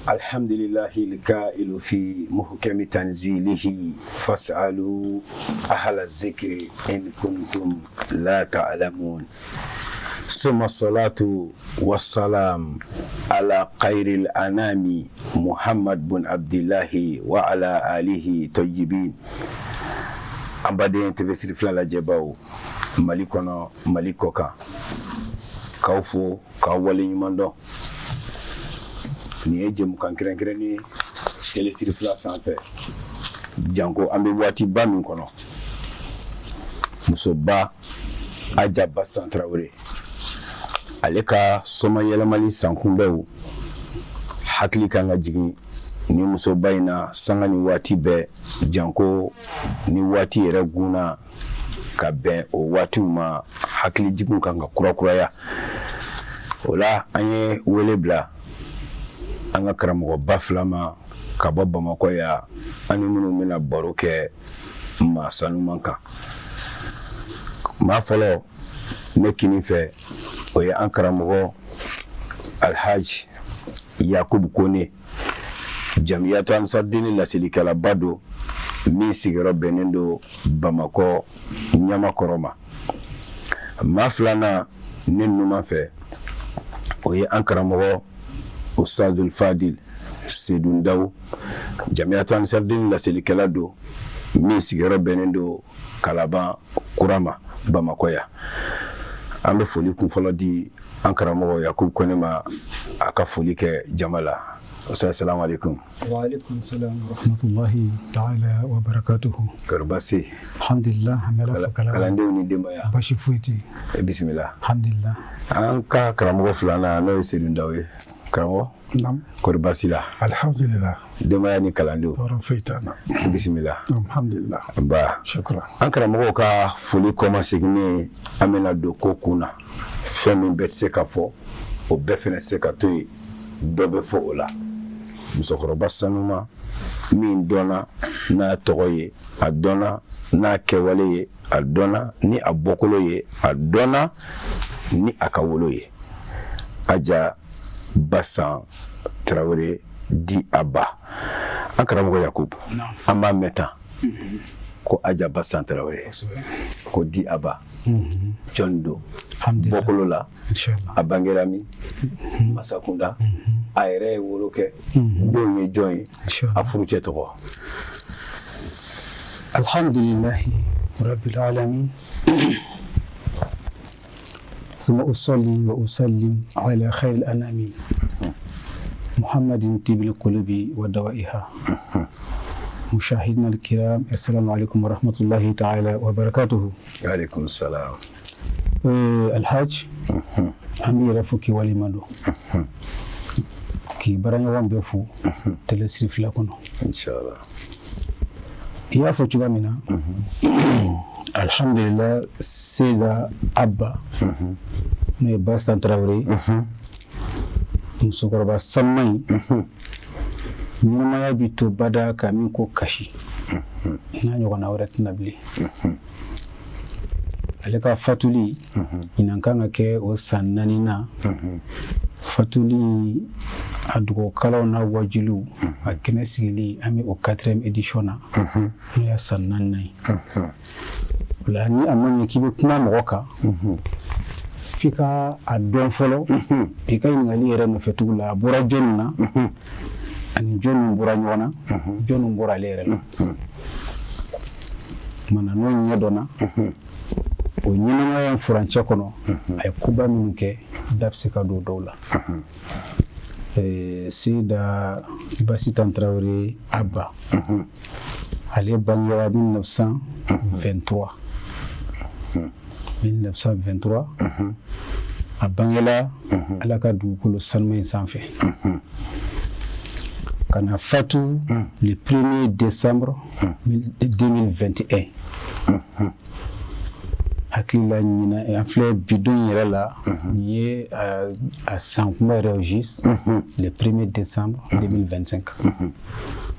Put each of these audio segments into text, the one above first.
الحمد لله القائل في محكم تنزيله فاسألوا أهل الذكر إن كنتم لا تعلمون ثم الصلاة والسلام على خير الأنام محمد بن عبد الله وعلى آله طيبين أبدين تبسر فلا جباو ملكنا ملكوكا كوفو كاولي يماندو ni ejem kan kren ni telesiri fla sanfɛ janko an bɛ waati ba min kɔnɔ musoba Ajaba Traoré ale ka soma yɛlɛmali sankunbɛw hakili kan ka jigin ni musoba in na sanga ni waati bɛɛ janko ni waati yɛrɛ gunna ka bɛn o waatiw ma hakili jigin kan ka kurakuraya o la an ye wele bila an ka karamɔgɔ ba fila ma ka bɔ Bamakɔ ya ani minnu bɛna baro kɛ maa sanuman kan maa fɔlɔ ne kini fɛ o ye an karamɔgɔ Alhaji Yakubu Kone Jamiyatu Ansardini lasilikɛlaba don min sigiyɔrɔ bɛnnen don Bamakɔ Ɲamakɔrɔ ma maa filanan ne numan fɛ o ye an karamɔgɔ Ustazul Fadil Seydou Ndaw Jamiyatu Ansardini lasilikɛla don min sigiyɔrɔ bɛnnen don Kalaban Kurama Bamakɔ ya an bɛ foli kunfɔlɔ di an karamɔgɔ Yakubu Kone ma a ka foli kɛ jama la assalamu alaikum wa alaikum salam wa rahmatullahi ta'ala wa barakatuhu karbasi alhamdulillah hamala fakala kalandenw ni denbaya bashi fuiti bismillah alhamdulillah an ka karamɔgɔ filanan n'o ye Seydou Ndaw ye karamɔgɔ Nam. Kɔribasi la. Alhamdulillah. Denbaya ni kalandenw. Tɔɔrɔ foyi t'an na. Bismillah. Alhamdulillah. Ba. Shukran. An karamɔgɔw ka foli kɔma seginne an bɛna don ko kun na. Fɛn min bɛ se ka fɔ o bɛɛ fɛnɛ se ka to yen dɔ bɛ fɔ o la. Musokɔrɔba sanuma min dɔnna n'a tɔgɔ ye a dɔnna n'a kɛwale ye a dɔnna ni a bɔkolo ye a dɔnna ni a ka wolo ye. Ajaba Traoré di Abba an karamɔgɔ Yakubu an b'a mɛn tan ko Ajaba Traoré ko di Abba jɔn don bɔkolo la a bangera min Masakunda a yɛrɛ ye wolo kɛ denw ye jɔn ye a furucɛ tɔgɔ alhamdulillahi rabbil alamin ثم أصلي وأسلم على خير الأنام محمد طيب القلوب ودوائها مشاهدينا الكرام السلام عليكم ورحمة الله تعالى وبركاته وعليكم السلام الحاج أمير فوكي وليمانو كي برانيوان بيفو تلسري فلاكونو إن شاء الله يا فوتشوغا منا alhamdulillah Seyda Abba n'o ye Basta Traoré musokɔrɔba sanuman in ɲɛnamaya bi to bada ka min ko kasi n'a ɲɔgɔnna wɛrɛ tɛna bilen ale ka fatuli ɲinan kan ka kɛ o san 4nan fatuli a dugawukalaw n'a wajuliw a kɛnɛ sigili an bɛ o 4e édition na n'o y'a san 4nan ye la ni a man ɲɛ k'i bɛ kuma mɔgɔ kan f'i ka a dɔn fɔlɔ i ka ɲininkali yɛrɛ nɔfɛtugu la a bɔra jɔnni na ani jɔnni bɔra ɲɔgɔn na jɔnni bɔra ale yɛrɛ la mana n'o ɲɛ dɔnna o ɲɛnamaya furancɛ kɔnɔ a ye koba minnu kɛ da bɛ se ka don dɔw la Seyda Basta Traoré Abba ale bangera 1923 a bangela ala ka dugukolo sanuman in sanfɛ ka na fatu le 1er décembre 2021 hakili la ɲina an filɛ bidon yɛrɛ la nin ye a sankunba yɛrɛ registre le 1er décembre 2025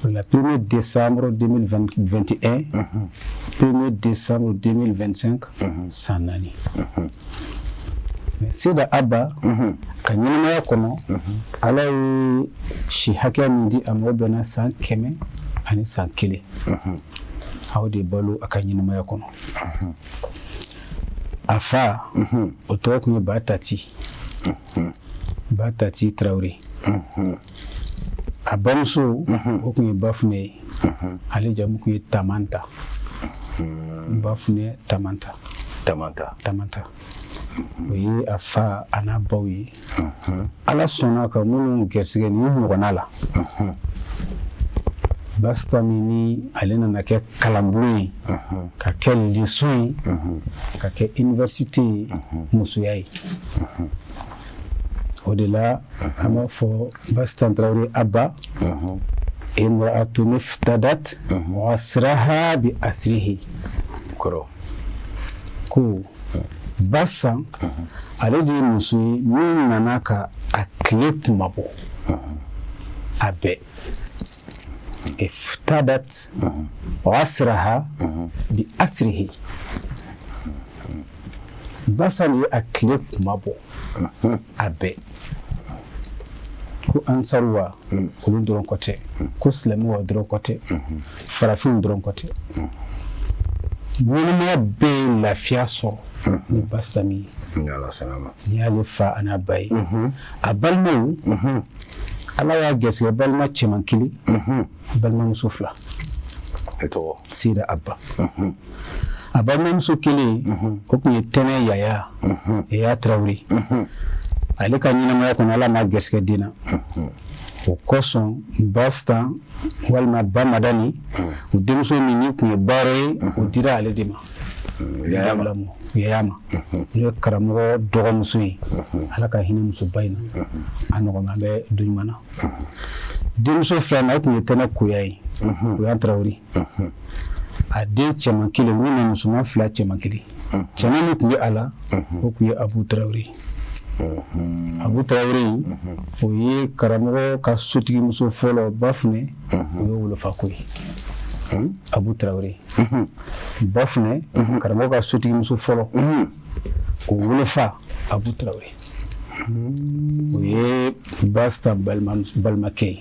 le 1er décembre 2021 1er décembre 2025 san 4 Sida Abba ka ɲɛnamaya kɔnɔ Ala ye si hakɛya min di a ma o bɛnna san 100 ani san 1 aw de balo a ka ɲɛnamaya kɔnɔ a fa o tɔgɔ tun ye Ba Tati Traoré a bamuso o tun ye Bafune ye ale jamu tun ye Tamanta Bafune Tamanta o ye a fa a n'a baw ye Ala sɔnna ka minnu gɛrɛsɛgɛ ni ɲɔgɔnna la Basta ni ale nana kɛ kalanbolo ye ka kɛ leçon ye ka kɛ université ye musoya ye o de la an b'a fɔ Basta Traoré Abba imra'atun iftadat wa asraha bi asrihi ko Basta ale de ye muso ye min nana ka a tile kumabɔ a bɛɛ iftadat wa asraha bi asrihi Basta ye a tile kumabɔ a bɛɛ ko ansaruwa olu dɔrɔn kɔ tɛ ko silamɛw dɔrɔn kɔ tɛ farafinw dɔrɔn kɔ tɛ ɲɛnamaya bɛɛ lafiya sɔrɔ ni Basta min ye ni y'ale fa a n'a ba ye a balimaw Ala y'a gɛsɛgɛ balima cɛman 1 balimamuso 2 Sida Abba a balimamuso 1 o tun ye Tɛnɛ Yaya Traoré ale ka ɲɛnamaya kɔnɔ Ala m'a gɛsɛgɛ den na o kosɔn Basta walima Bamadani o denmuso min ni tun ye baara ye o dira ale de ma Yaya ma n'o ye karamɔgɔ dɔgɔmuso ye Ala ka hinɛ musoba in na a nɔgɔma bɛ don ɲuman na denmuso 2 o tun ye Tɛnɛ Koya ye Koya Traoré a den cɛman 1 o ni musoman 2 cɛman 1 cɛman min tun ye a la o tun ye Abu Traoré Abu Traoré o ye karamɔgɔ ka sotigi muso fɔlɔ Bafune o ye Wolofako ye Abu Traoré Bafune karamɔgɔ ka sotigi muso fɔlɔ o Wolofa Abu Traoré o ye Basta balimakɛ ye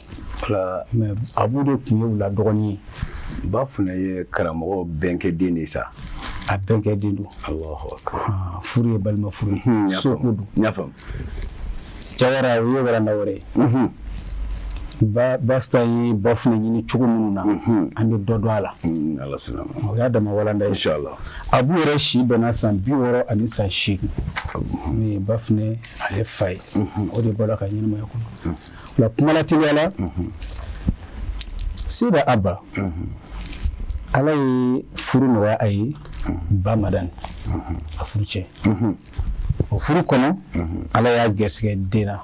mais Abu de tun ye u la dɔgɔnin ye Bafune ye karamɔgɔ bɛnkɛ den de sa a bɛnkɛ den don Allahu akbar furu ye balima furu ye soko don n y'a faamu Jawara o ye waranda wɛrɛ ye Basta ye Bafune ɲini cogo minnu na an bɛ dɔ dɔn a la o y'a dama walanda ye inshallah Abu yɛrɛ si bɛnna san 60 ani san 8 ni Bafune ale fa ye o de bɔra ka ɲɛnamaya kɔnɔ la kuma la teliya la Sida Abba Ala ye furu nɔgɔya a ye Bamadani a furu cɛ o furu kɔnɔ Ala y'a gɛsɛgɛ den na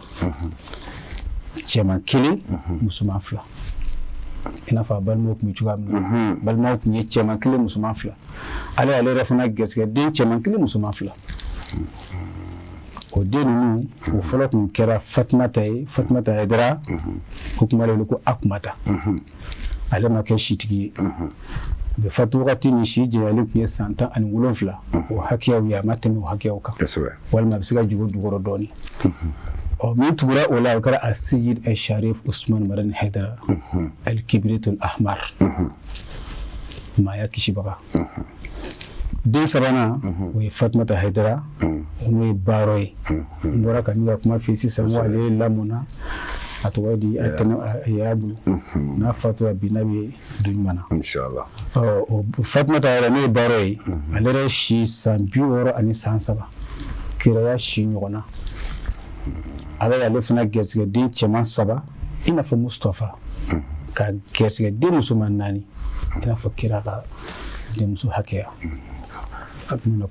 cɛman 1 musoman 2 i n'a fɔ a balimaw tun bɛ cogoya min na balimaw tun ye cɛman 1 musoman 2 ale yɛrɛ fana gɛsɛgɛ den cɛman 1 musoman 2 o den ninnu o fɔlɔ tun kɛra Fatumata ye Fatumata Haidara o tun b'a wele ko Akumata ale ma kɛ sitigi ye bɛ fatu wagati min si jɛyali tun ye san 17 o hakɛyaw ye a ma tɛmɛ o hakɛyaw kan walima a bɛ se ka jugo dugɔrɔ dɔɔni min tugura o la o kɛra Aseyid Sharif Usman Marani Haidara Al-Kibritul Ahmar maaya kisibaga den sabanan o ye Fatumata Haidara n'o ye Baaro ye n bɔra ka min ka kuma f'i ye sisan ko ale lamɔna a tɔgɔ di a y'a bolo n'a fatura bi n'a bɛ don ɲuman na inshallah Fatumata yɛrɛ n'o ye Baaro ye ale yɛrɛ si san 60 ani san 3 kiraya si ɲɔgɔn na Ala y'ale fana gɛrɛsɛgɛ den cɛman 3 i n'a fɔ Mustafa ka gɛrɛsɛgɛ den musoman 4 i n'a fɔ kira ka denmuso hakɛya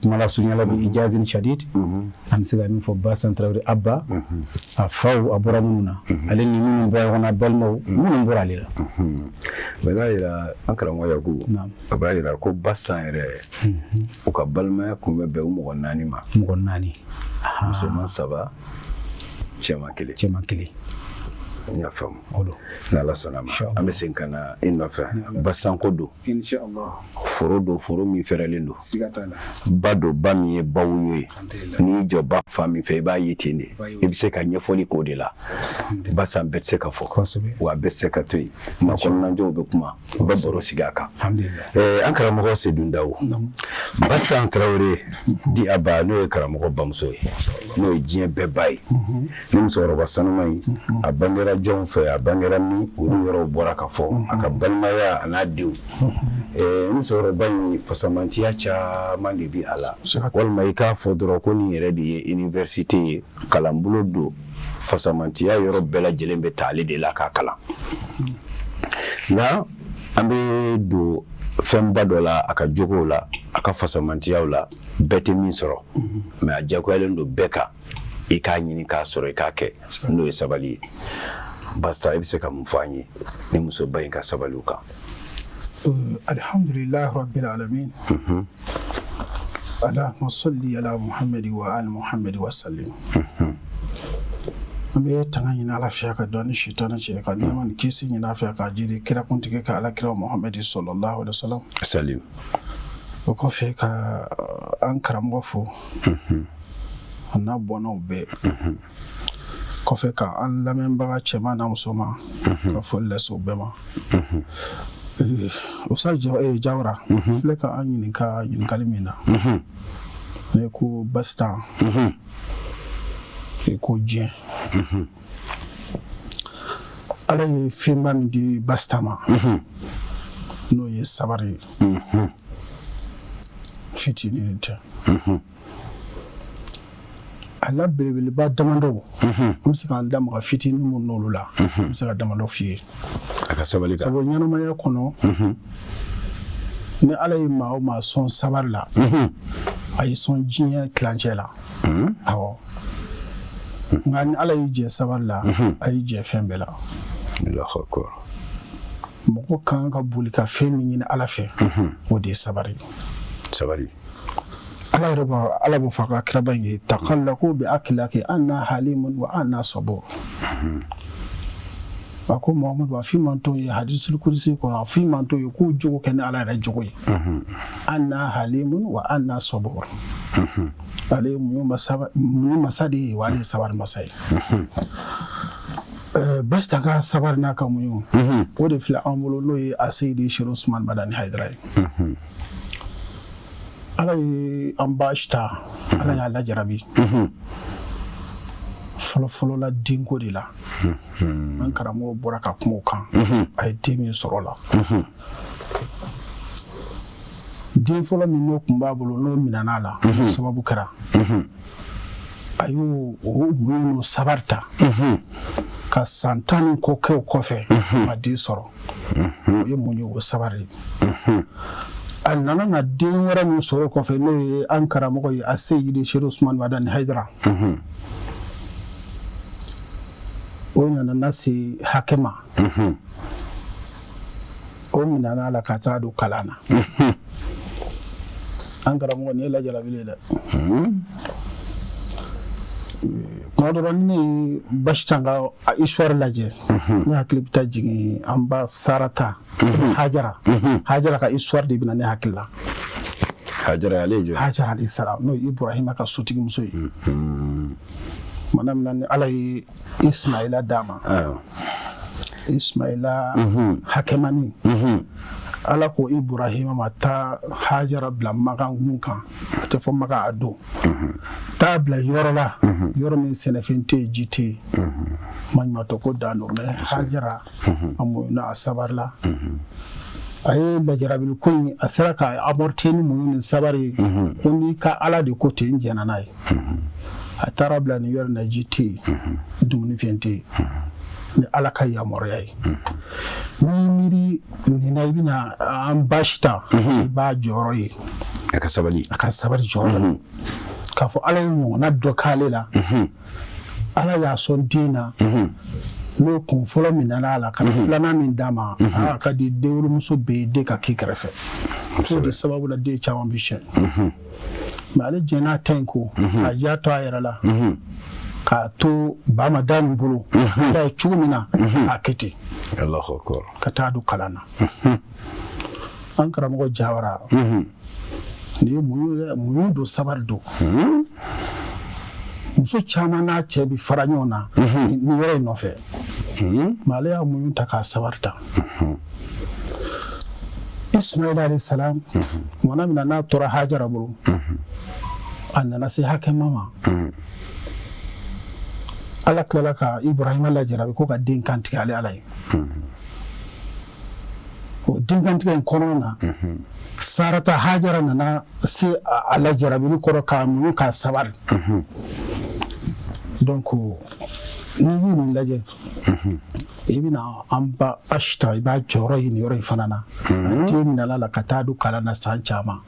kuma la surunya la bi ijazin shadid an bɛ se ka min fɔ Basta Traoré Abba a faw a bɔra minnu na ale ni minnu bɔra ɲɔgɔn na balimaw minnu bɔra ale la o b'a yira an karamɔgɔ Yakubu o b'a yira ko Basta yɛrɛ u ka balimaya kun bɛ bɛn u mɔgɔ 4 ma mɔgɔ 4 musoman 3 cɛman 1 n y'a faamu n'Ala sɔnna ma an bɛ segin ka na i nɔfɛ Basta ko don inshallah foro do foro min fɛrɛlen do siga t'a la ba do ba min ye baw ye n'i jɔ ba fa min fɛ i b'a ye ten de i bɛ se ka ɲɛfɔli k'o de la basa bɛɛ tɛ se ka fɔ wa bɛɛ tɛ se ka to yen maa kɔnɔnajɔw bɛ kuma u bɛ baro sigi a kan an karamɔgɔ Seydou Ndaw Bassa Tarawele di Aba n'o ye karamɔgɔ bamuso ye n'o ye diɲɛ bɛɛ ba ye ni musokɔrɔba sanuma ye a bangera jɔnw fɛ a bangera min olu yɔrɔw bɔra ka fɔ a ka balimaya a n'a denw musokɔrɔba in fasamantiya caman de bi a la walima i k'a fɔ dɔrɔn ko nin yɛrɛ de ye université ye kalanbolo don fasamantiya yɔrɔ bɛɛ lajɛlen bɛ ta ale de la k'a kalan nka an bɛ don fɛnba dɔ la a ka jogow la a ka fasamantiyaw la bɛɛ tɛ min sɔrɔ mɛ a jagoyalen don bɛɛ kan i k'a ɲini k'a sɔrɔ i k'a kɛ n'o ye sabali ye Bassa i bɛ se ka mun fɔ an ye ni musoba in ka sabaliw kan alhamdulillah rabbil alamin allahumma salli ala muhammad wa ali muhammad wa sallim an bɛ tanga ɲini ala fɛ ka dɔn ni shaitan cɛ ka nɛɛma ni kisi ɲini a fɛ ka jiri kirakuntigi ka alakira muhammad sallallahu alaihi wasallam salim o kɔfɛ ka an karamɔgɔ fo a n'a bɔnnaw bɛɛ kɔfɛ ka an lamɛnbaga cɛman n'a musoman ka foli lase u bɛɛ ma Ustaz Jawara filɛ ka an ɲininkali min na ne ko Basta ko diɲɛ ala ye fɛnba min di Basta ma n'o ye sabari fitinin tɛ ala belebeleba damadɔ an bɛ se k'an da maga fitinin minnu n'olu la an bɛ se ka damadɔ f'i ye sabu ɲɛnamaya kɔnɔ ni ala ye maa o maa sɔn sabari la a ye sɔn diɲɛ tilancɛ la awɔ nka ni ala y'i jɛ sabari la a y'i jɛ fɛn bɛɛ la mɔgɔ kan ka boli ka fɛn min ɲini ala fɛ o de ye sabari ala yɛrɛ ala b'o fɔ a ka kiraba in ye takallaku bi akhlaqi anna halimun wa anna sabur a ko Muhamadu a f'i man to ye hadisul kursi kɔnɔ a f'i man to ye k'o jogo kɛ ni ala yɛrɛ jogo ye anna halimun wa anna sabur ale ye muɲu masa de ye wa ale ye sabari masa ye Basta ka sabari n'a ka muɲu o de filɛ an bolo n'o ye a Seydi Sheikh Usman Madani Haidara ye ala ye an baasi ta ala y'a lajarabi fɔlɔ la denko de la an karamɔgɔ bɔra ka kuma o kan a ye den min sɔrɔ la den fɔlɔ min n'o tun b'a bolo n'o minɛn'a la sababu kɛra a y'o muɲu n'o sabari ta ka san 10 ni kɔ kɛ o kɔfɛ ma den sɔrɔ o ye muɲu o sabari a nana na den wɛrɛ min sɔrɔ kɔfɛ n'o ye an karamɔgɔ ye a Seydi Sheikh Usman Madani Haidara o nana se hakɛ ma o minɛn'a la ka taa don kalan na an karamɔgɔ nin ye lajarabi dɛ kuma dɔ la ni ne ye Basta ka histoire lajɛ ne hakili bɛ taa jigin an ba Sarata Hajara ka histoire de bɛ na ne hakili la Hajara alayhi salam n'o ye Ibrahima ka sotigi muso ye mana min na ni ala ye Ismaila d'a ma Ismaila hakɛmani ala ko Ibrahima ma taa Hajara bila Makan kan a tɛ fɔ Makan a don taa bila yɔrɔ la yɔrɔ min sɛnɛfɛn tɛ yen ji tɛ yen maɲumatɔ ko dan don mɛ Hajara a muɲuna a sabari la a ye lajarabi ko in a sera ka amorti ni muɲu ni sabari ko n'i ka ala de ko ten n jɛna n'a ye a taara bila ni yɔrɔ in na ji tɛ yen dumuni fɛn tɛ yen ni ala ka yamaruya ye n'i miiri nin na i bɛna an baasi ta i b'a jɔyɔrɔ ye a ka sabali jɔyɔrɔ k'a fɔ ala ye ɲɔgɔnna dɔ k'ale la ala y'a sɔn den na n'o kun fɔlɔ min nana a la ka filanan min d'a ma a ka di denwolomuso bɛɛ ye den ka k'i kɛrɛfɛ o de sababu la den caman bɛ sɛn mɛ ale jɛn'a ta in ko a y'a to a yɛrɛ la k'a to ba ma da nin bolo ala ye cogo min na a kɛ ten ka taa don kalan na an karamɔgɔ Jawara ni muɲu don sabari don muso caman n'a cɛ bi fara ɲɔgɔn na ni yɔrɔ in nɔfɛ mais ale y'a muɲu ta k'a sabari ta Ismaïla alayhi salam kumana mina n'a tora Hajara bolo a nana se hakɛ ma Ala tilala ka Ibrahima lajarabi ko ka den kantigɛ ale Ala ye o den kantigɛ in kɔnɔna na Sarata Hajara nana se a lajarabili kɔrɔ k'a muɲu k'a sabari donc ni yi nin lajɛ i bɛna an ba Ashta i b'a jɔyɔrɔ ɲini yɔrɔ in fana na a den minɛla la ka taa don kalan na san caman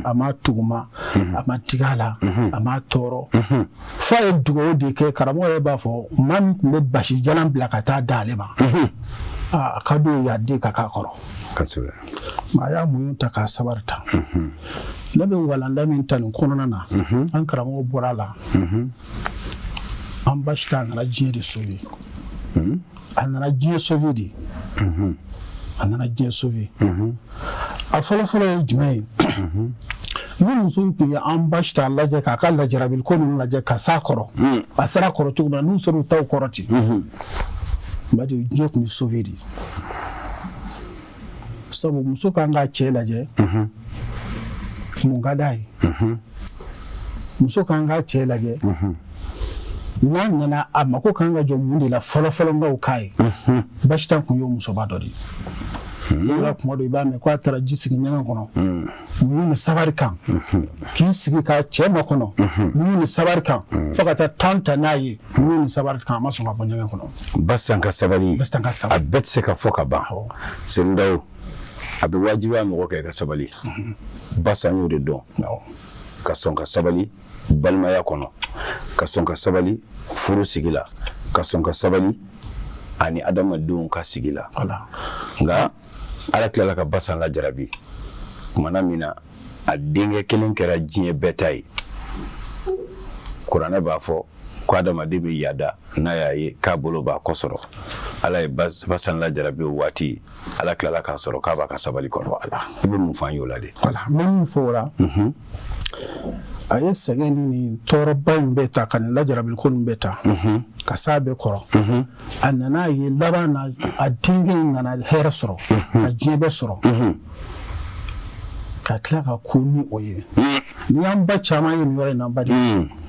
a ma tuguma a ma tigɛ a la a ma tɔɔrɔ fo a ye dugawu de kɛ karamɔgɔ yɛrɛ b'a fɔ maa min tun bɛ basi jalan bila ka taa da ale ma a ka d'o ye a den ka k'a kɔrɔ kosɛbɛ mais a y'a muɲu ta k'a sabari ta ne bɛ walanda min ta nin kɔnɔna na an karamɔgɔ bɔra a la an Bachita a nana diɲɛ de sauver a nana diɲɛ sauver de a nana diɲɛ sauver a fɔlɔ-fɔlɔ ye jumɛn ye ni muso tun ye an Bachita lajɛ k'a ka lajarabili ko ninnu lajɛ ka s'a kɔrɔ a sera kɔrɔ cogo min na n'u sera u taw kɔrɔ ten bari diɲɛ tun bɛ sauver de sabu muso kan k'a cɛ lajɛ mun ka d'a ye muso kan k'a cɛ lajɛ n'a nana a mako kan ka jɔ mun de la fɔlɔ-fɔlɔ nkaw k'a ye Bachita tun y'o musoba dɔ de ye o la kuma dɔ i b'a mɛn ko a taara ji sigi ɲɛgɛn kɔnɔ muɲu ni sabari kan k'i sigi ka cɛ makɔnɔ muɲu ni sabari kan fo ka taa temps ta n'a ye muɲu ni sabari kan a ma sɔn ka bɔ ɲɛgɛn kɔnɔ Basan ka sabali a bɛɛ tɛ se ka fɔ ka ban Serigne a bɛ wajibiya mɔgɔ kɛ ka sabali Basan y'o de dɔn ka sɔn ka sabali balimaya kɔnɔ ka sɔn ka sabali furu sigi la ka sɔn ka sabali ani adamadenw ka sigi la nka Ala tilala ka Basan lajarabi kumana min na a denkɛ kelen kɛra diɲɛ bɛɛ ta ye kuranɛ b'a fɔ ko adamaden bɛ yaada n'a y'a ye k'a bolo b'a kɔ sɔrɔ Ala ye Basan lajarabi o waati Ala tilala k'a sɔrɔ k'a b'a ka sabali kɔrɔ i bɛ mun fɔ an ye o la de n bɛ min fɔ o la a ye sɛgɛn ni tɔɔrɔba in bɛɛ ta ka nin lajarabili ko nin bɛɛ ta ka s'a bɛɛ kɔrɔ a nana ye laban na a denkɛ in nana hɛrɛ sɔrɔ ka diɲɛ bɛɛ sɔrɔ ka tila ka ko ni o ye ni y'an ba caman ye nin yɔrɔ in na bari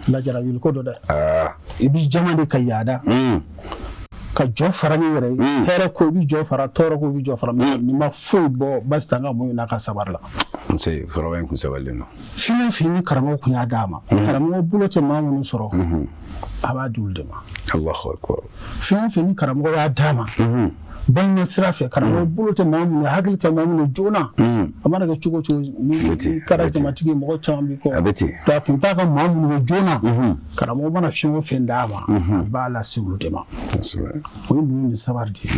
lajarabili ko dɔ dɛ i b'i jama de ka yaada ka jɔ fara ni yɛrɛ ye hɛrɛ ko i bɛ jɔ fara tɔɔrɔ ko i bɛ jɔ fara ni ma foyi bɔ Bachita ka muɲu n'a ka sabari la nse fɔlɔ in kun sabalilen don fɛn o fɛn ni karamɔgɔ kun y'a d'a ma karamɔgɔ bolo tɛ maa minnu sɔrɔ a b'a di olu de ma Allahu akbar fɛn o fɛn ni karamɔgɔ y'a d'a ma baɲuman sira fɛ karamɔgɔ bolo tɛ maa minnu hakili tɛ maa minnu joona a mana kɛ cogo o cogo ni kɛra jamatigi mɔgɔ caman b'i kɔ a kun t'a ka maa minnu ye joona karamɔgɔ mana fɛn o fɛn d'a ma a b'a lase olu de ma o ye muɲu ni sabari de ye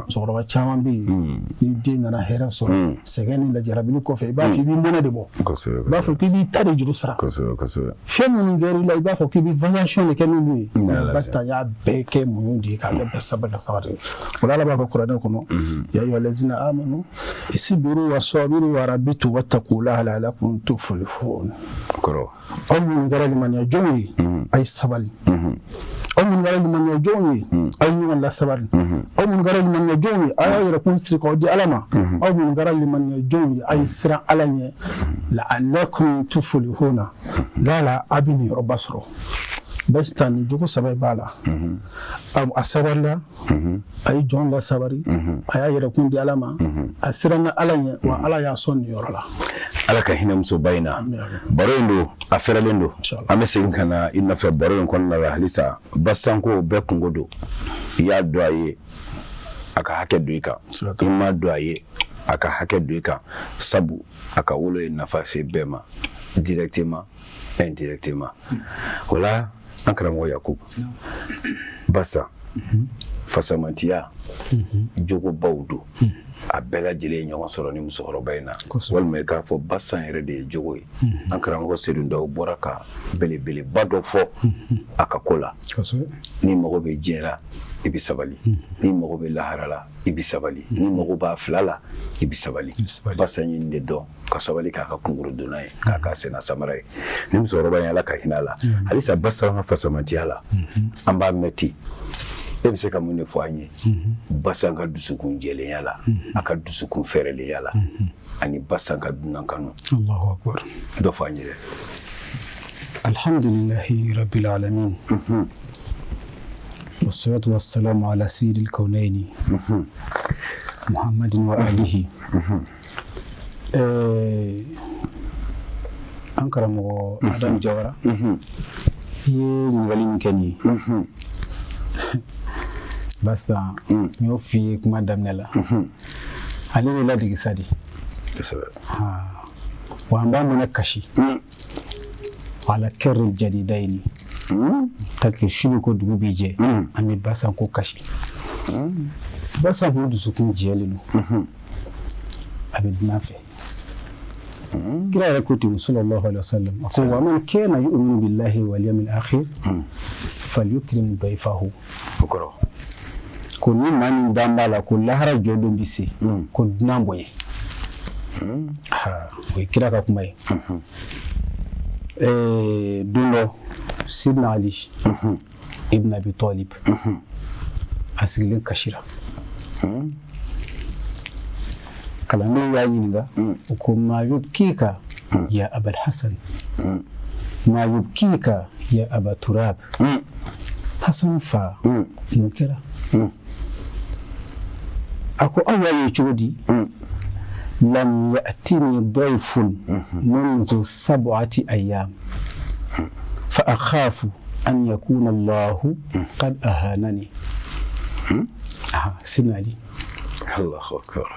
musokɔrɔba caman bɛ yen ni den nana hɛrɛ sɔrɔ sɛgɛn ni lajarabili kɔfɛ i b'a fɔ i b'i mɔnɛ de bɔ i b'a fɔ k'i b'i ta de juru sara fɛn minnu kɛra i la i b'a fɔ k'i bɛ vansation de kɛ n'olu ye Bachita y'a bɛɛ kɛ muɲu de ye k'a bɛɛ sabari ka sabari o la Ala b'a fɔ kuranɛ kɔnɔ ya ayyuhallazina amanu isbiru wasabiru warabitu wattaqullaha la'allakum tuflihun aw minnu kɛra limaniya jɔnw ye a ye sabali aw minnu kɛra limaniya jɔnw ye a ye ɲɔgɔn lasabari aw minnu kɛra limaniya jɔnw ye a y'a yɛrɛkun siri k'aw di Ala ma aw minnu kɛra limaniya jɔnw ye a ye siran Ala ɲɛ la'allakum tuflihuna lala a bɛ nin yɔrɔba sɔrɔ Bachita ni jogo saba b'a la a sabarila a ye jɔn lasabari a y'a yɛrɛkun di Ala ma a siranna Ala ɲɛ wa Ala y'a sɔn nin yɔrɔ la Ala ka hinɛ musoba in na baro in don a fɛrɛlen don an bɛ segin ka na i nɔfɛ baro in kɔnɔna la halisa Basan ko bɛɛ kungo don i y'a dɔn a ye a ka hakɛ don i kan i m'a dɔn a ye a ka hakɛ don i kan sabu a ka wolo ye nafa se bɛɛ ma directement indirectement o la an karamɔgɔ Yakubu Basan fasamantiya jogobaw don a bɛɛ lajɛlen ye ɲɔgɔn sɔrɔ ni musokɔrɔba in na walima k'a fɔ Basan yɛrɛ de ye jogo ye an karamɔgɔ Seydou Ndaw bɔra ka belebeleba dɔ fɔ a ka ko la ni mago bɛ diɲɛ la i bɛ sabali ni mago bɛ lahara la i bɛ sabali ni mago b'a fila la i bɛ sabali Basan ye nin de dɔn ka sabali k'a ka kunkuru donna ye k'a ka sena samara ye ni musokɔrɔba in Ala ka hinɛ a la halisa Basan ka fasamatiya la an b'a mɛn ten e bɛ se ka mun de fɔ an ye Basan ka dusukun jɛlenya la a ka dusukun fɛrɛlenya la ani Basan ka dunan kanu Allahu akbar dɔ fɔ an ye dɛ alhamdulillahi rabbil alamin wassalatu wassalamu ala sayyidil kawnayni muhammadin wa alihi an karamɔgɔ Adam Jawara i ye ɲininkali min kɛ nin ye Basan n y'o f'i ye kuma daminɛ la ale de ladigi sa de wa an b'a mɔnɛ kasi ala kɛrɛ jadidayini talike sini ko dugu b'i jɛ an bɛ Basan ko kasi Basan kun dusukun jɛlen don a bɛ dunan fɛ kira yɛrɛ ko ten sallallahu alaihi wasallam a ko wa man kana yu'minu billahi wal yawmil akhir falyukrim dayfahu ko ni maa min dan b'a la ko lahara jɔ don bɛ se ko dunan bonya o ye kira ka kuma ye don dɔ Sidna Ali ibn Abi Talib a sigilen kasira kalandenw y'a ɲininka u ko ma yubkika ya Abal Hasan ma yubkika ya Aba Turab Hasan fa mun kɛra a ko aw y'a ye cogo di lam ya'tini dayfun منذ 7 أيام فأخاف أن يكون الله قد أهانني سيدنا علي الله أكبر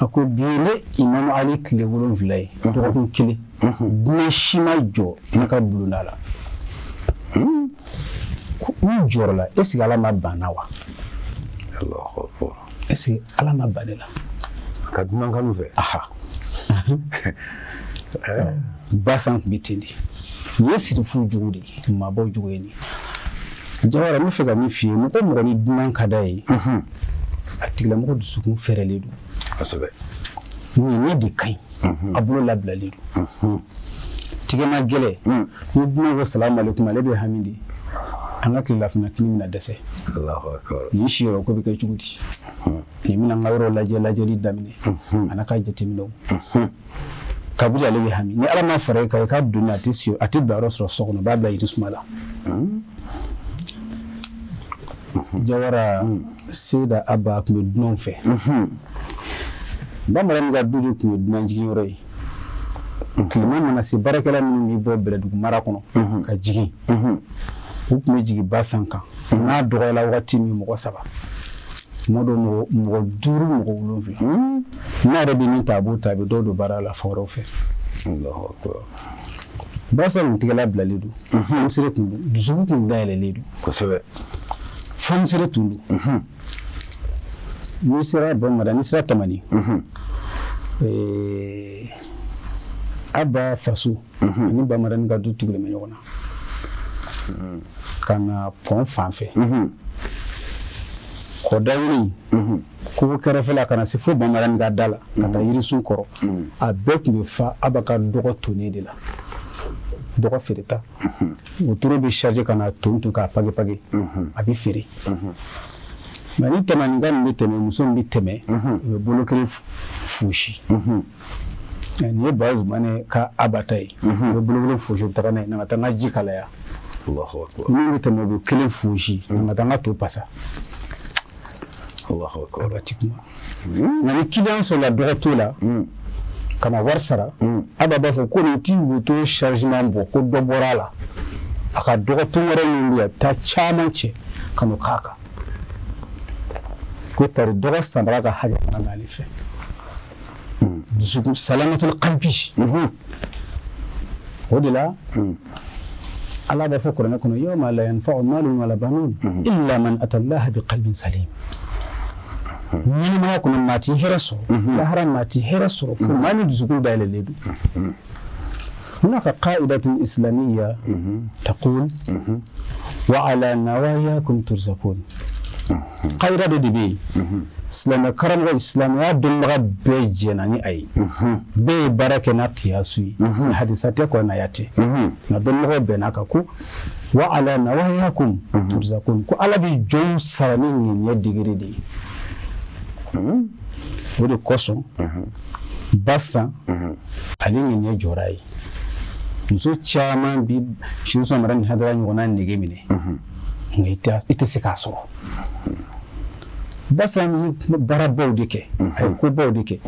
أقول بيلي إمام علي كلي ولون فلاي تقول كلي نشي ما جو نكبلون على نجور لا إسي على ما بناوا الله أكبر إسي على ما بنلا كدنا كانوا في Basan bitindi yesiri fu jugudi ma bo jugeni Jawara mi fega mi fi mo ko mo ni dunan kadai atigla mo dusukun ferele do asobe ni di kai abulo lablali do tigema gele ni dunan wa salamu alaikum alaihi hamidi an ka lafina kini na dase Allahu akbar ni shiro ko bi kai jugudi ni mina ngawro lajeli damine anaka jetimino kabuli ale bi hami ni ala ma fare ka ka dunna tisio ati baro so sokono babla yitusmala Jawara Seyda Abba kun dunan fɛ bamara mi ka dudu kun dunan jigin yɔrɔ ye tilema mana se barakɛla minnu bɛ bɔ Bɛlɛdugu mara kɔnɔ ka jigin u kun bɛ jigin Basan kan n'a dɔgɔyala wagati min mɔgɔ 7 mɔgɔ 5 mɔgɔ 7 n'a yɛrɛ bɛ min ta a b'o ta a bɛ dɔw don baara la fan wɛrɛw fɛ Basan tigɛla bilalen don fanisere kun don dusukun kun dayɛlɛlen don kosɛbɛ fanisere tun don n'i sera Bamada n'i sera Tamani Abba faso ani Bamada ni ka du tugulen bɛ ɲɔgɔn na ka na pɔn fan fɛ kɔdawuli kogo kɛrɛfɛla ka na se fo Bamada ni ka da la ka taa yirisun kɔrɔ a bɛɛ tun bɛ fa Abba ka dɔgɔ tonen de la dɔgɔ feereta wotoro bɛ charger ka na ton k'a page a bɛ feere mais ni tɛmɛnika nin bɛ tɛmɛ muso min bɛ tɛmɛ u bɛ bolo kelen fosi nin ye Bahuzu Mane ka Abba ta ye u bɛ bolo kelen fosi u bɛ taga n'a ye na ka taa n ka ji kalaya min bɛ tɛmɛ u bɛ kelen fosi na ka taa n ka to pasa Abba ti kuma nka ni client sɔrɔla dɔgɔ t'o la ka na wari sara Abba b'a fɔ ko nin ti wotoro chargement bɔ ko dɔ bɔra a la a ka dɔgɔtɔn wɛrɛ min bɛ yen taa caman cɛ ka n'o k'a kan ko tari dɔgɔ samara ka hakɛ fana n'ale fɛ dusukun salamatul qalbi o de la Ala b'a fɔ kuranɛ kɔnɔ yawma la yanfa'u malun wala banun illa man ata Allah bi qalbin salim ɲɛnɛmaya kɔnɔ maa ti hɛrɛ sɔrɔ lahara maa ti hɛrɛ sɔrɔ fo maa ni dusukun dayɛlɛlen don هناك قاعدة إسلامية تقول وعلى نواياكم ترزقون قاعدة دي إسلام كرم الإسلام يا دمغة بيجناني أي بي بركة نقياسوي حديثاتي كونا ياتي ندمغة بيناكاكو وعلى نواياكم ترزقون كو على بي جو سرانين يدي دي ودي كوسو باسا alin ne jorai muso caman bi shi so maran hadara ni wona ne gemine ngai ita se ka so basa mi bara bawdike ay ko bawdike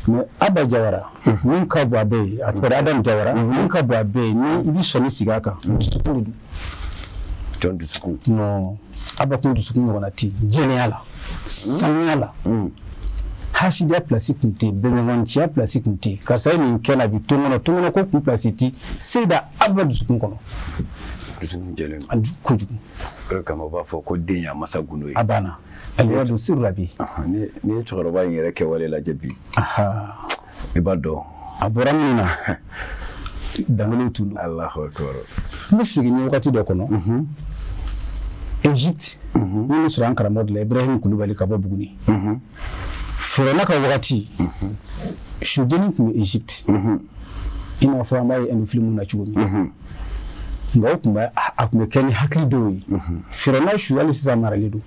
me aba jawara mun ka bo abe atbara adam jawara mun ka bo abe ni ibi so ni sigaka dusukundu ton dusukun no aba kun dusukun wona ti geniala sanyala hasidia plastique kunte bezengantia plastique kunte karsa ni kena bi tongono ko kun plastique seda abadu sukun kono dusukun jelen andu koju kama ba fo ko denya masa gunoyi abana alwadu sirrabi ne choro ba yere ke wale la jabi ibado aboramina dangale tulu Allahu akbar misigi ni wakati de kono Egypte ni sura ankara modle Ibrahim Kulubali kabo buguni Firona ka wakati shudeni kuma Egypt ina fa mai an filmu na chugo mi ngaw kuma akuma keni hakli doyi Firona shu ali sisa marali do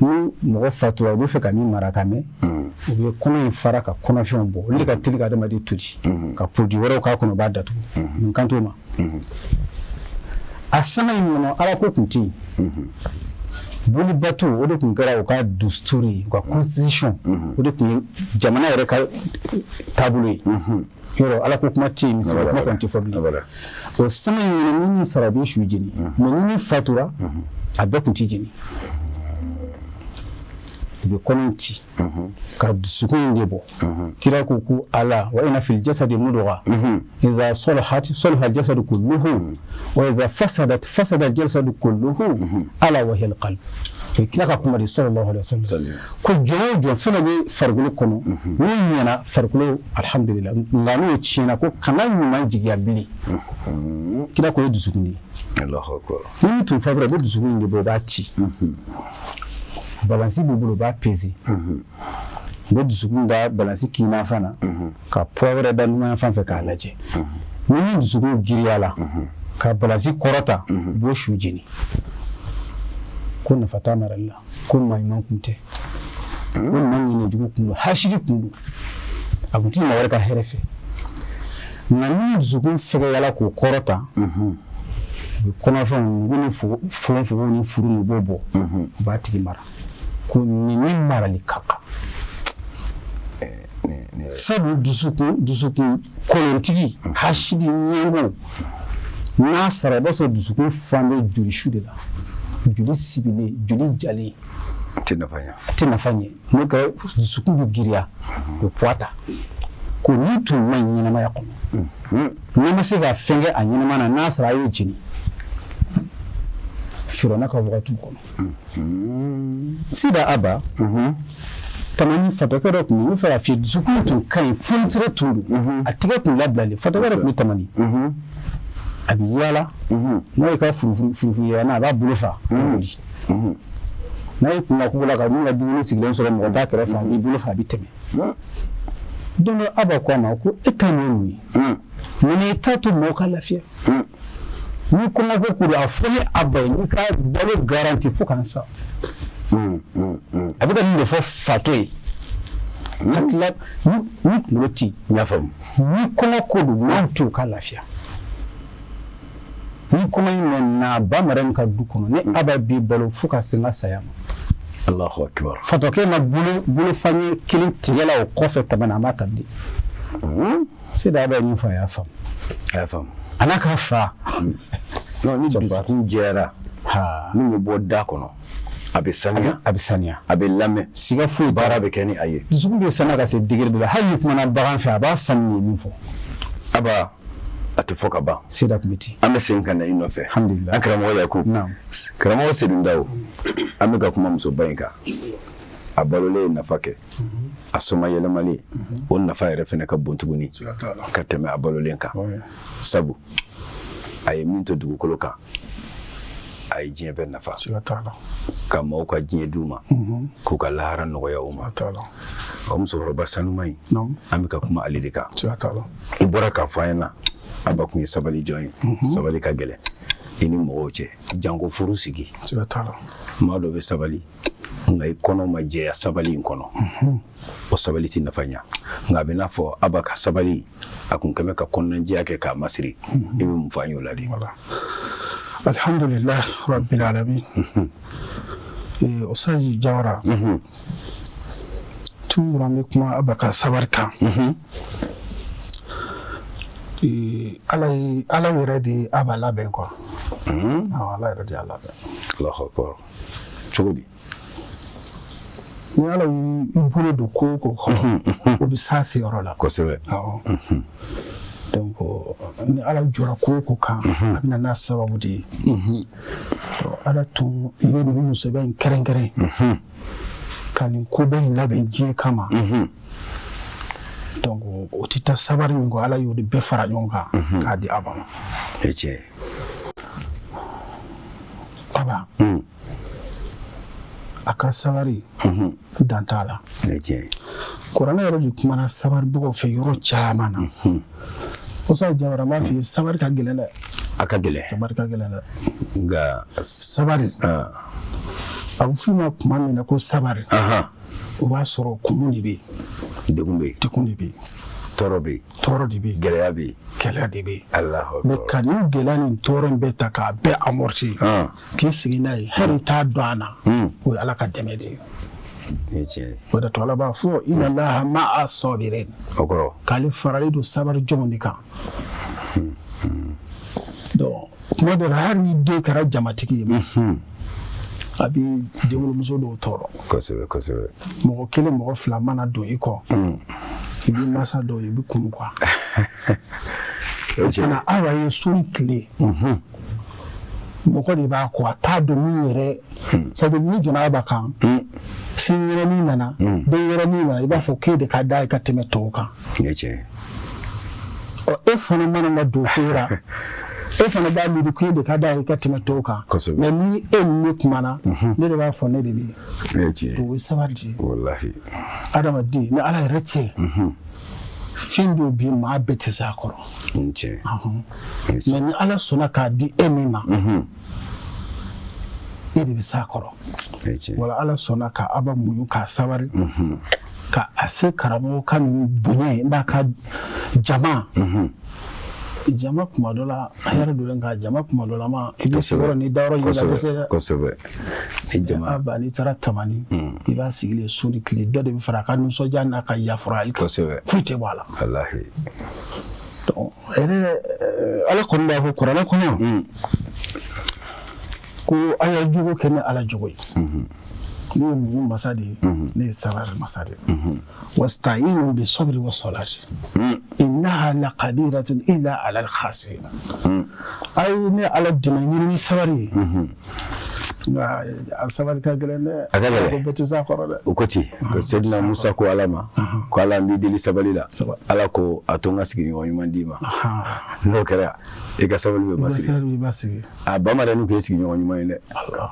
ni mo fatwa do fe ka mi marakame o be kono faraka kono fi on bo li ka tilika da madi tudi ka produit woro ka kono badatu min kanto ma asama yimono ala ko kunti boli bato o de kun kɛra o ka dusturi ka constitution o de kun jamana yɛrɛ ka taabolo ye yɔrɔ ala ko kuma tɛ yen misali kuma kɔni tɛ fɔ bilen o sama in ɲɛna min sara bɛ su jeni mɛ ni min fatura a bɛɛ kun tɛ jeni u bɛ kɔnɔ ci ka dusukun de bɔ kira ko ko ala wa ina fil jasadi mudgha idha salahat salaha al jasadu kulluhu wa idha fasadat fasada al jasadu kulluhu ala wa hiya al qalb kila ka kuma di sallallahu alaihi wasallam ko jojo fana ni fargulu kono ni yana fargulu alhamdulillah ngani china ko kana nyuma jigiya bili kila ko dusukun ni Allahu akbar ni tun fadra do dusukun ni bo ba ci balansi bubulu ba pezi bo dusukun da balansi kina fana ka pobre da numa fan fe ka laje ni dusukun giriyala ka balansi korota bo shujini kunna fata maralla kun mai man kunte kun man ne jugu kundu hashiri kundu abuti ma warka herefe na ni dusukun fege yala ko korota kono fa nguni fo ni furu ni bobo ba tigi mara ko ni marali kaka sabu dusukun kolontigi hashidi nyengo na sara baso dusukun fande juri shude la juri sibile juri jali tinafanya nuka dusukun bu giriya bu poata ko ni tun man nyina ma yakono ni masiga fenge anyina mana na sara yo jini Firona ka wakati kono sida aba tamani fatakara kun fara fi dusukun tun kai funsira tulu atiga kun lablale fatakara kun tamani abiyala na ka furu ya na ba bulufa na kun na kula ka mun ga duni sigilen so mo da kare fa bi bulufa bi teme dono aba ko ma ko etanu ni tatu mo ka lafiya ni kuma ko kuri a fuli abai ni ka dole garanti fu kansa abida ni fo fatoi atla ni muloti ya fam ni kuma ko du mantu ka lafiya ni kuma yin na ba maran ka dukuno ni ababi balo fu ka singa sayama Allahu akbar fatoke na bulu fanyi kilin tigela o kofe tabana makandi c'est d'abord ni fa ya fam anaka fa no ni dusukun jera ni mo bodda kono abisania abe lame siga fu bara be keni aye dusukun be sana ka se digir de hayi kuma na baran fa ba famni ni fo aba atifoka ba sida committee ame senka na inofe alhamdulillah akramo yakub naam kramo sedundawo ame ka kuma muso bayinka a balolen nafa kɛ a soma yɛlɛmalen o nafa yɛrɛ fɛnɛ ka bon tuguni ka tɛmɛ a balolen kan sabu a ye min to dugukolo kan a ye diɲɛ bɛɛ nafa ka maaw ka diɲɛ d'u ma k'u ka lahara nɔgɔya u ma o musokɔrɔba sanuma in an bɛ ka kuma ale de kan i bɔra k'a fɔ an ɲɛna Aba kun ye sabali jɔn ye sabali ka gɛlɛn i ni mɔgɔw cɛ janko furu sigi maa dɔ bɛ sabali nka i kɔnɔ ma jɛya sabali in kɔnɔ o sabali ti nafa ɲa nka a bɛ n'a fɔ Aba ka sabali a kun kɛmɛ ka kɔnɔnajɛya kɛ k'a masiri i bɛ mun fɔ an y'o la de alhamdulillah rabbil alamin Osaji Jawara toujours an bɛ kuma Aba ka sabari kan ala yɛrɛ de Aba labɛn quoi ala yɛrɛ de y'a labɛn Allahu akbar cogo di ni ala y'i bolo don ko o ko kɔnɔ o bɛ s'a se yɔrɔ la kosɛbɛ donc ni ala jɔra ko o ko kan a bɛna n'a sababu de ye ala tun ye nin musobɛ in kɛrɛnkɛrɛn ka nin koba in labɛn diɲɛ kama donc o tɛ taa sabari min kɔ ala y'o de bɛɛ fara ɲɔgɔn kan k'a di Aba ma tiɲɛ Aba a ka sabari dan t'a la kuranɛ yɛrɛ de kumana sabaribagaw fɛ yɔrɔ caman na Osaji Jawara m'a f'i ye sabari ka gɛlɛn dɛ a ka gɛlɛn sabari ka gɛlɛn dɛ nka sabari a bɛ f'i ma tuma min na ko sabari o b'a sɔrɔ kunun de bɛ yen degun bɛ yen degun de bɛ yen tɔɔrɔ bɛ yen tɔɔrɔ de bɛ yen gɛlɛya bɛ yen gɛlɛya de bɛ yen Allahu akbar mais ka nin gɛlɛya nin tɔɔrɔ in bɛɛ ta k'a bɛɛ amorti k'i sigi n'a ye hali t'a dɔn a na o ye ala ka dɛmɛ de ye o de to ala b'a fɔ inna Allaha ma'a sabirin o kɔrɔ k'ale faralen don sabari jɔnw de kan donc kuma dɔ la hali ni den kɛra jamatigi ye a bɛ denwolomuso dɔw tɔɔrɔ kosɛbɛ kosɛbɛ mɔgɔ kelen mɔgɔ fila mana don i kɔ i b'i masa dɔw ye i bɛ kunu quoi kana Aba ye sun tile mɔgɔ de b'a kɔ a t'a dɔn min yɛrɛ sabu ni donna Aba kan sin wɛrɛ min nana den wɛrɛ min nana i b'a fɔ k'e de ka d'a ye ka tɛmɛ tɔw kan e fana mana na don sera e fana b'a miiri k'e de ka d'a ye ka tɛmɛ tɔw kan mais ni e ni ne kumana ne de b'a fɔ ne de bɛ o ye sabari de ye adamaden ni ala yɛrɛ cɛ fɛn dɔw bɛ yen maa bɛɛ tɛ s'a kɔrɔ mais ni ala sɔnna k'a di e min ma e de bɛ s'a kɔrɔ wala ala sɔnna ka Aba muɲu k'a sabari ka a se karamɔgɔ ka nin bonya ye n'a ka jama jama kuma dɔ la a yɛrɛ don nka jama kuma dɔ la ma i bɛ sigiyɔrɔ ni dayɔrɔ ɲini ka dɛsɛ dɛ kosɛbɛ ni jama Aba n'i taara Tamani i b'a sigilen su ni tile dɔ de bɛ fara a ka nisɔndiya n'a ka yafura i kan foyi tɛ bɔ a la walahi donc yɛrɛ ala kɔni b'a fɔ kuranɛ kɔnɔ ko a ye jogo kɛ ni ala jogo ye ne ye muɲu masa de ye ne ye sabari masa de ye wasta'inu bis-sabri was-salati innaha laqadiratun illa 'ala al-khasirin ay ne ala dɛmɛ ɲini ni sabari ye nka a sabari ka gɛlɛn dɛ a ka gɛlɛn ko bɛɛ tɛ s'a kɔrɔ dɛ o ko ten ko Sedina Musa ko ala ma ko ala n b'i deli sabali la ala ko a to n ka sigiɲɔgɔn ɲuman d'i ma n'o kɛra i ka sabali bɛ basigi a bamananw kun ye sigiɲɔgɔn ɲuman ye dɛ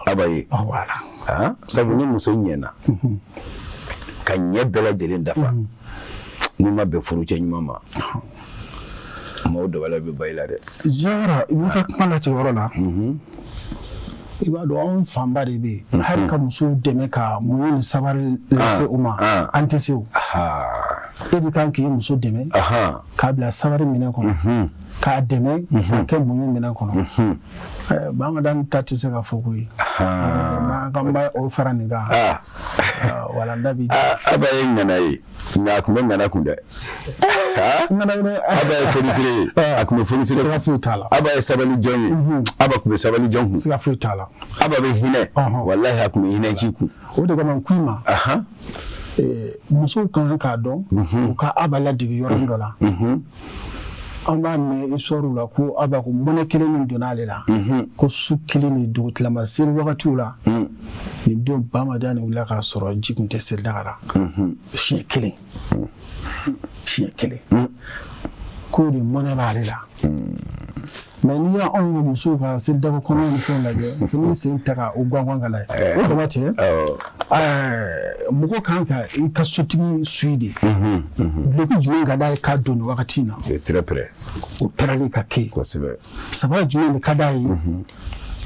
Aba ye sabu ni muso ɲɛna ka ɲɛ bɛɛ lajɛlen dafa n'i ma bɛn furucɛ ɲuman ma maaw dabala bɛ ba i la dɛ Jawara i b'i ka kuma latigɛ yɔrɔ la i b'a dɔn anw fanba de bɛ yen hali ka musow dɛmɛ ka muɲu ni sabari lase u ma an tɛ se o e de kan k'i muso dɛmɛ k'a bila sabari minɛn kɔnɔ k'a dɛmɛ k'a kɛ muɲu minɛn kɔnɔ bamanan ta tɛ se ka fɔ koyi n'an ka ba o fara nin kan walanda bi Aba ye ŋana ye nka a tun bɛ ŋana kun dɛ Aba ye fonisire ye a tun bɛ fonisire siga foyi t'a la Aba ye sabali jɔn ye Aba tun bɛ sabali jɔn kun siga foyi t'a la Aba bɛ hinɛ walahi a tun bɛ hinɛ ci kun o de kama n k'i ma musow kan k'a dɔn u ka Aba ladege yɔrɔ dɔ la an b'a mɛn histoire la ko aba ko mɔnɛ kelen min donna ale la ko su kelen ni dugutilama seli wagatiw la nin don Bamadani wulila k'a sɔrɔ ji kun tɛ selidaga la siɲɛ kelen ko de mɔnɛ b'ale la mais n'i y'a anw ka musow ka selidaga kɔnɔ ni fɛnw lajɛ fo ni sen ta ka o gangan ka lajɛ o dama tɛ mɔgɔ kan ka i ka sotigi suit de duloki jumɛn ka d'a ye k'a don nin wagati in na o pɛrɛli ka kɛ sabara jumɛn de ka d'a ye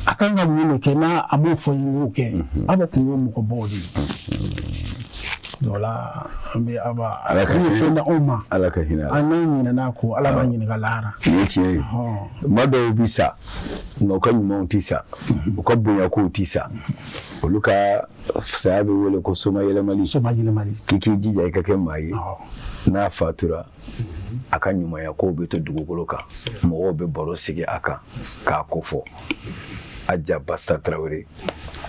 a kan ka mun de kɛ n'a a m'o fɔ n y'o kɛ a bɛ kun ye mɔgɔbaw de ye dola an bɛ aba ala ka fɛn da anw ma ala ka hinɛ an n'an ɲinɛna ko ala b'a ɲininka lahara ni tiɲɛ ye maa dɔw bi sa nka u ka ɲumanw ti sa u ka bonyakow ti sa olu ka saya bɛ wele ko soma yɛlɛmali k'i k'i jija i ka kɛ maa ye n'a fatura a ka ɲumanyakow bɛ to dugukolo kan mɔgɔw bɛ baro sigi a kan k'a kofɔ Aja Bassa Traoré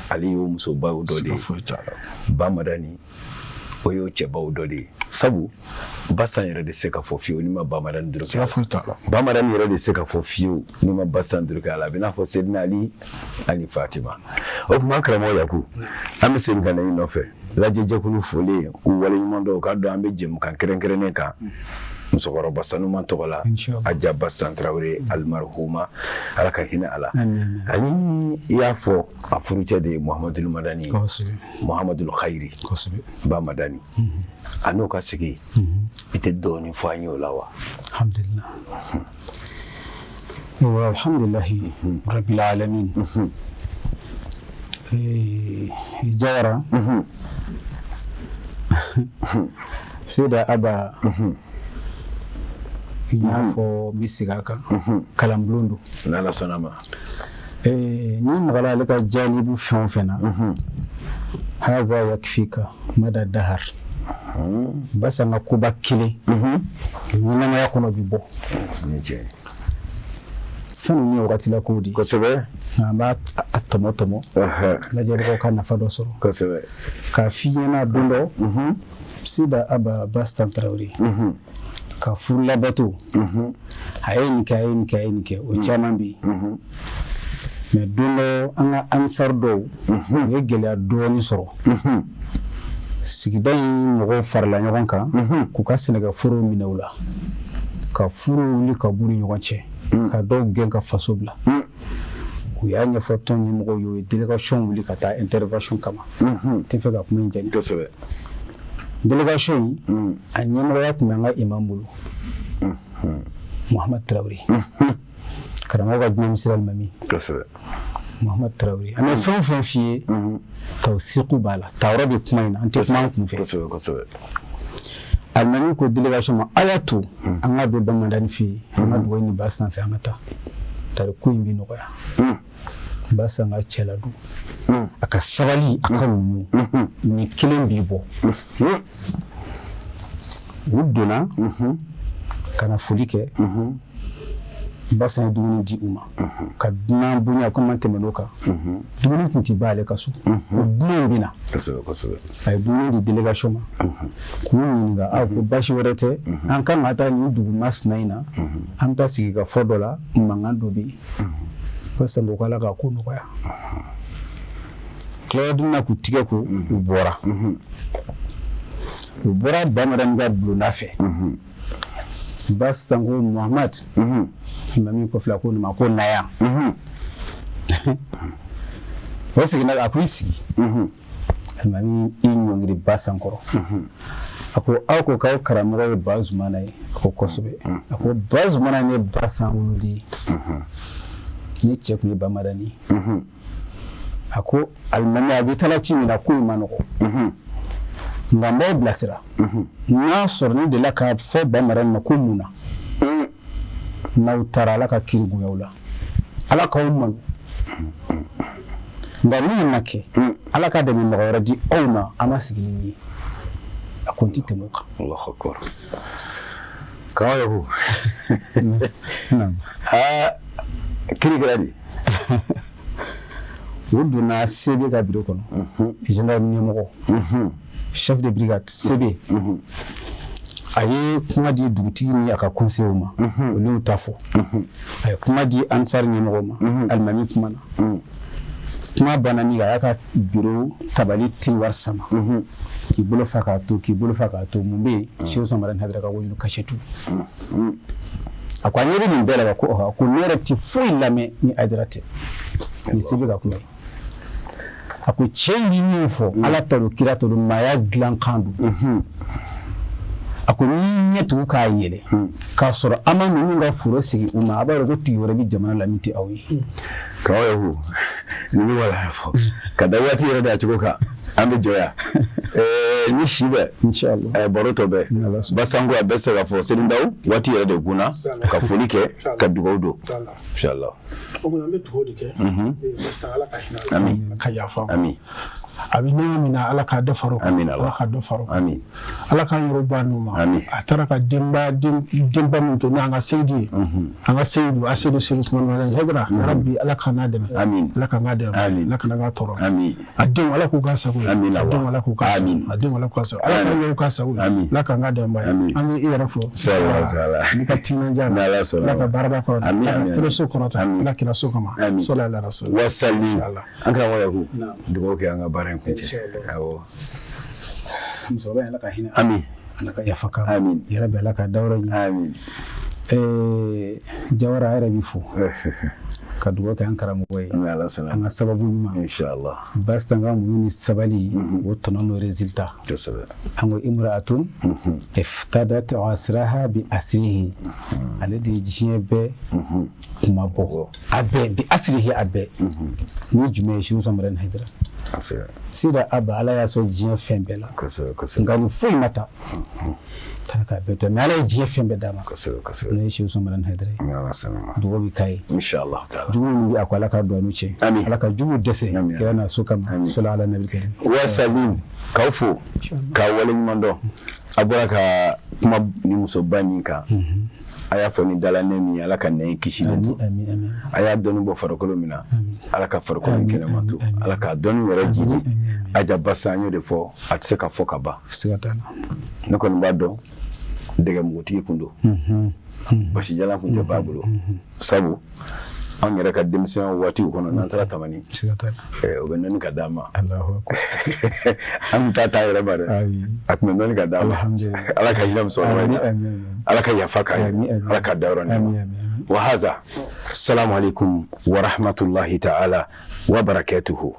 ale y'o musobaw dɔ de ye Bamadani o y'o cɛbaw dɔ de ye sabu Bassa yɛrɛ de se ka fɔ fiyewu ni ma Bamadani dɔrɔn Bamadani yɛrɛ de se ka fɔ fiyewu ni ma Bassa dɔrɔn kɛ a la a bɛ n'a fɔ Seydina Ali ani Fatima o tuma karamɔgɔ Yaku an bɛ segin ka na i nɔfɛ lajɛjɛkulu fɔlen k'u waleɲuman dɔn k'a dɔn an bɛ jɛmukan kɛrɛnkɛrɛnnen kan musokɔrɔba sanuman tɔgɔ la Aja Bassa Traoré almarhuma ala ka hinɛ a la ani i y'a fɔ a furucɛ de ye Muhamadul Madani Muhamadul Khayri Bamadani a n'o ka sigi i tɛ dɔɔnin fɔ an ye o la wa alhamdulillahi rabbil alamin Jawara Seyda Aba il y'a fɔ n bɛ segin a kan kalanbulon don n'Ala sɔnna ma ni magala ale ka janibu fɛn o fɛn na hava yakfika mada dahar Bassa n ka koba kelen ɲɛnamaya kɔnɔ bi bɔ fɛn ninnu ye wagati la kow de ye kosɛbɛ an b'a tɔmɔ lajɛbagaw ka nafa dɔ sɔrɔ kosɛbɛ k'a f'i ɲɛna don dɔ Seyda Aba Bassa Traoré ka furu labato a ye nin kɛ o caman bɛ yen mais don dɔ an ka ansar dɔw u ye gɛlɛya dɔɔnin sɔrɔ sigida in mɔgɔw farala ɲɔgɔn kan k'u ka sɛnɛkɛforow minɛ u la ka furu wuli ka b'u ni ɲɔgɔn cɛ ka dɔw gɛn ka faso bila u y'a ɲɛfɔ tɔn ɲɛmɔgɔw ye u ye délégation wuli ka taa intervention kama n tɛ fɛ ka kuma in jɛni délégation in a ɲɛmɔgɔya tun bɛ an ka imam bolo Muhammad Traoré karamɔgɔ ka diinɛ misiri alimami Muhammad Traoré an bɛ fɛn o fɛn f'i ye tawsiqu b'a la tawra bɛ kuma in na an tɛ kuma an kun fɛ alimami ko délégation ma a y'a to an ka don Bamadani fɛ yen an ka dugawu ni Bassa fɛ an ka taa tari ko in bɛ nɔgɔya Bassa n ka cɛ ladon a ka sabali a ka muɲu nin kelen b'i bɔ u donna ka na foli kɛ Bassa ye dumuni di u ma ka dunan bonya comme an tɛmɛn'o kan dumuni tun tɛ ban ale ka so ko dunan bɛ na a ye dumuni di délégation ma k'u ɲininka ko basi wɛrɛ tɛ an kan ka taa nin dugu masina in na an bɛ taa sigi ka fɔ dɔ la mankan dɔ bɛ yen Bassa ko Ala ka ko nɔgɔya tilayadina k'u tigɛ ko u bɔra Bamadani ka bulonda fɛ Bassa ko Muhammad imami ko fila ko nin ma ko na yan o seginna a ko i sigi alimami i ɲɔngiri Bassa kɔrɔ a ko aw ko k'aw karamɔgɔ ye Bazumana ye a ko kosɛbɛ a ko Bazumana ne Bassa woloden ne cɛ kun ye Bamadani a ko alimami a bɛ taa ci min na ko in ma nɔgɔ nka n b'aw bilasira n'a sɔrɔ ne delila k'a fɔ Bamadani ma ko mun na n'aw taara Ala ka kiiri bonya u la Ala k'aw malo nka min ma kɛ Ala ka dɛmɛ mɔgɔ wɛrɛ di aw ma an ma sigi ni min ye a ko n tɛ tɛmɛ o kan Allahu akbar karamɔgɔ kiiri kɛra de o donna CB ka bureau kɔnɔ général ɲɛmɔgɔ chef de brigade CB a ye kuma di dugutigi ni a ka conseil ma olu ta fɔ a ye kuma di ansar ɲɛmɔgɔ ma alimami kuma na kuma banna min a y'a ka bureau tabali tiwari sama k'i bolo fa k'a to mun bɛ yen Seku Samarin Haidara ka wajulu kasetu a ko a ɲɛ bɛ nin bɛɛ la ko ne yɛrɛ tɛ foyi lamɛn ni Haidara tɛ ni se bɛ ka kuma ye a ko cɛ in bɛ min fɔ ala ta don kira ta don maaya dilan kan don a ko ni ɲɛ tugu k'a yɛlɛ k'a sɔrɔ an ma ninnu ka foro sigi u ma a b'a dɔn ko tigi wɛrɛ bɛ jamana la min tɛ aw ye kawo ye ko ni bɛ wala fɔ ka da waati yɛrɛ da cogo kan an bɛ jɔya ni si bɛ inshallah baro tɔ bɛ basango a bɛ se ka fɔ Sɛni Dawu waati yɛrɛ de gunna ka foli kɛ ka dugawu don inshallah o kuma an bɛ dugawu de kɛ masta ala ka hinɛ amin ka yafa amin a bɛ ɲɔgɔn min na ala ka dɔ faro amin ala ka dɔ faro amin ala ka yɔrɔ ba n'u ma amin a taara ka denba min to n'an ka seyidi ye an ka seyidu a seyidu Seku Samarin Haidara rabbi ala ka n'a dɛmɛ amin ala ka n'a dɛmɛ ala ka n'a ka tɔɔrɔ amin a denw ala k'u ka sago ye amin a denw ala k'u ka sago amin a denw ala k'u ka sago ala ka yɛrɛ ka sago ye ala ka n'a dɛmɛ amin an bɛ i yɛrɛ fɔ ni ka timinanja la ala ka baarada kɔrɔta ala ka teliso kɔrɔta ala kira so kama sɔli ala rasul wasali an ka waya ko dugawu kɛ an ka baara in kuncɛ awɔ musokɔrɔba ala ka hinɛ amin ala ka yafa k'a ma amin yɛrɛ bɛ ala ka dawura ɲi amin Jawara yɛrɛ bɛ fo ka dugawu kɛ an karamɔgɔ ye an ka sababu ɲuman inshallah basitanga muɲu ni sabali o tɔnɔ n'o résultat an ko imra'atun iftadat asraha bi asrihi ale de diɲɛ bɛɛ kuma bɔ a bɛɛ bi asrihi a bɛɛ ni jumɛn ye Seku Samarin Haidara sida aba ala y'a sɔn diɲɛ fɛn bɛɛ la nka ni foyi ma ta tana k'a bɛɛ to mais ala ye diɲɛ fɛn bɛɛ d'a ma ne ye Seku Samarin Haidara ye dugawu bɛ k'a ye inshallah jugu min bɛ a ko ala ka duwawu cɛ ala ka jugu dɛsɛ kira na so kama sɔli ala nabi karim wasalim k'aw fo k'a wale ɲuman dɔn a bɔra ka kuma ni musoba min kan a y'a fɔ ni dala ne min ala ka nɛn kisi a y'a dɔnni bɔ farikolo min na ala ka farikolo kɛnɛma to ala ka dɔnni yɛrɛ jidi a jaba san y'o de fɔ a tɛ se ka fɔ ka ban ne kɔni b'a dɔn dɛgɛmugutigi kun don basi jalan kun tɛ b'a bolo sabu an yɛrɛ ka denmisɛn waatiw kɔnɔ n'an taara tamani o bɛ nɔni ka d'a ma an tun t'a ta yɛrɛ ma dɛ a tun bɛ nɔni ka d'a ma ala ka hinɛ musokɔrɔba in ala ka yafa k'a ye ala ka dayɔrɔ nɛma wa haza salamu alaikum wa rahmatullahi ta'ala wa barakatuhu